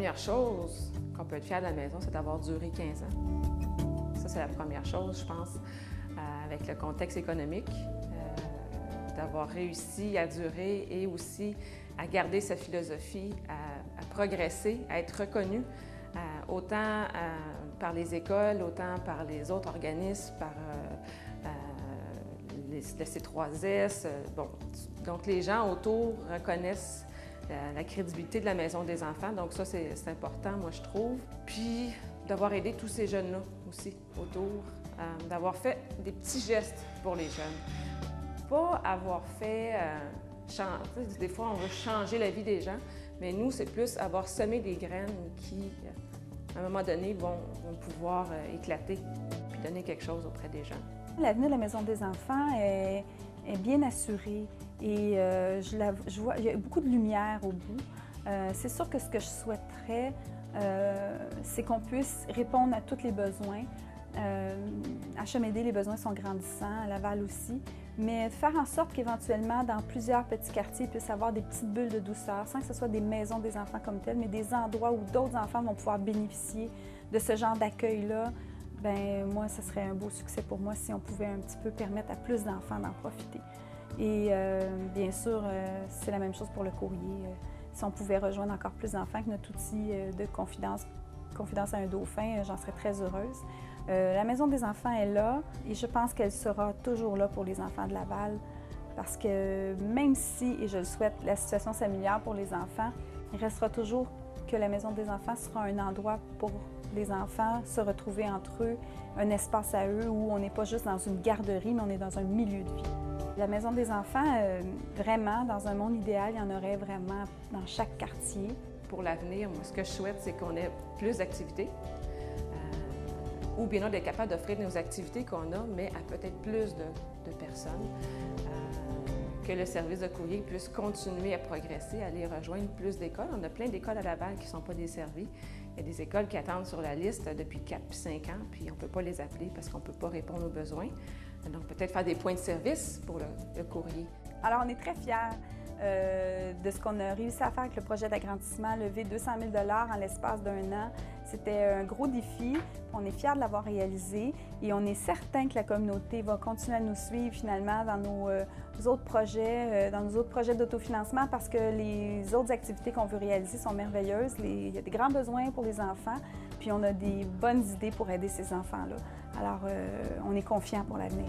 première chose qu'on peut être fier de la maison, c'est d'avoir duré 15 ans. Ça, c'est la première chose, je pense, avec le contexte économique, d'avoir réussi à durer et aussi à garder sa philosophie, à progresser, à être reconnu, autant par les écoles, autant par les autres organismes, par le C3S. Bon, donc, les gens autour reconnaissent la crédibilité de la Maison des enfants. Donc ça, c'est important, moi, je trouve. Puis, d'avoir aidé tous ces jeunes-là aussi autour, d'avoir fait des petits gestes pour les jeunes. Pas avoir fait... des fois, on veut changer la vie des gens, mais nous, c'est plus avoir semé des graines qui, à un moment donné, vont pouvoir éclater puis donner quelque chose auprès des gens. L'avenir de la Maison des enfants est bien assuré et je vois, il y a beaucoup de lumière au bout. C'est sûr que ce que je souhaiterais, c'est qu'on puisse répondre à tous les besoins. À Chemédé, les besoins sont grandissants, à Laval aussi, mais faire en sorte qu'éventuellement, dans plusieurs petits quartiers, il puisse y avoir des petites bulles de douceur, sans que ce soit des maisons des enfants comme telles, mais des endroits où d'autres enfants vont pouvoir bénéficier de ce genre d'accueil-là. Bien, moi, ce serait un beau succès pour moi si on pouvait un petit peu permettre à plus d'enfants d'en profiter. Et bien sûr, c'est la même chose pour le courrier. Si on pouvait rejoindre encore plus d'enfants que notre outil de confidence à un dauphin, j'en serais très heureuse. La Maison des enfants est là et je pense qu'elle sera toujours là pour les enfants de Laval parce que même si, et je le souhaite, la situation s'améliore pour les enfants, il restera toujours que la Maison des enfants sera un endroit pour les enfants se retrouver entre eux, un espace à eux où on n'est pas juste dans une garderie, mais on est dans un milieu de vie. La Maison des enfants, vraiment, dans un monde idéal, il y en aurait vraiment dans chaque quartier. Pour l'avenir, moi, ce que je souhaite, c'est qu'on ait plus d'activités, ou bien d'être capable d'offrir nos activités qu'on a, mais à peut-être plus de personnes, que le service de courrier puisse continuer à progresser, aller rejoindre plus d'écoles. On a plein d'écoles à Laval qui ne sont pas desservies. Il y a des écoles qui attendent sur la liste depuis 4 puis 5 ans, puis on ne peut pas les appeler parce qu'on ne peut pas répondre aux besoins. Donc, peut-être faire des points de service pour le courrier. Alors, on est très fiers de ce qu'on a réussi à faire avec le projet d'agrandissement, lever 200 000 $ en l'espace d'un an. C'était un gros défi. On est fiers de l'avoir réalisé et on est certain que la communauté va continuer à nous suivre finalement dans nos autres projets, d'autofinancement parce que les autres activités qu'on veut réaliser sont merveilleuses. Il y a des grands besoins pour les enfants, puis on a des bonnes idées pour aider ces enfants-là. Alors, on est confiants pour l'avenir.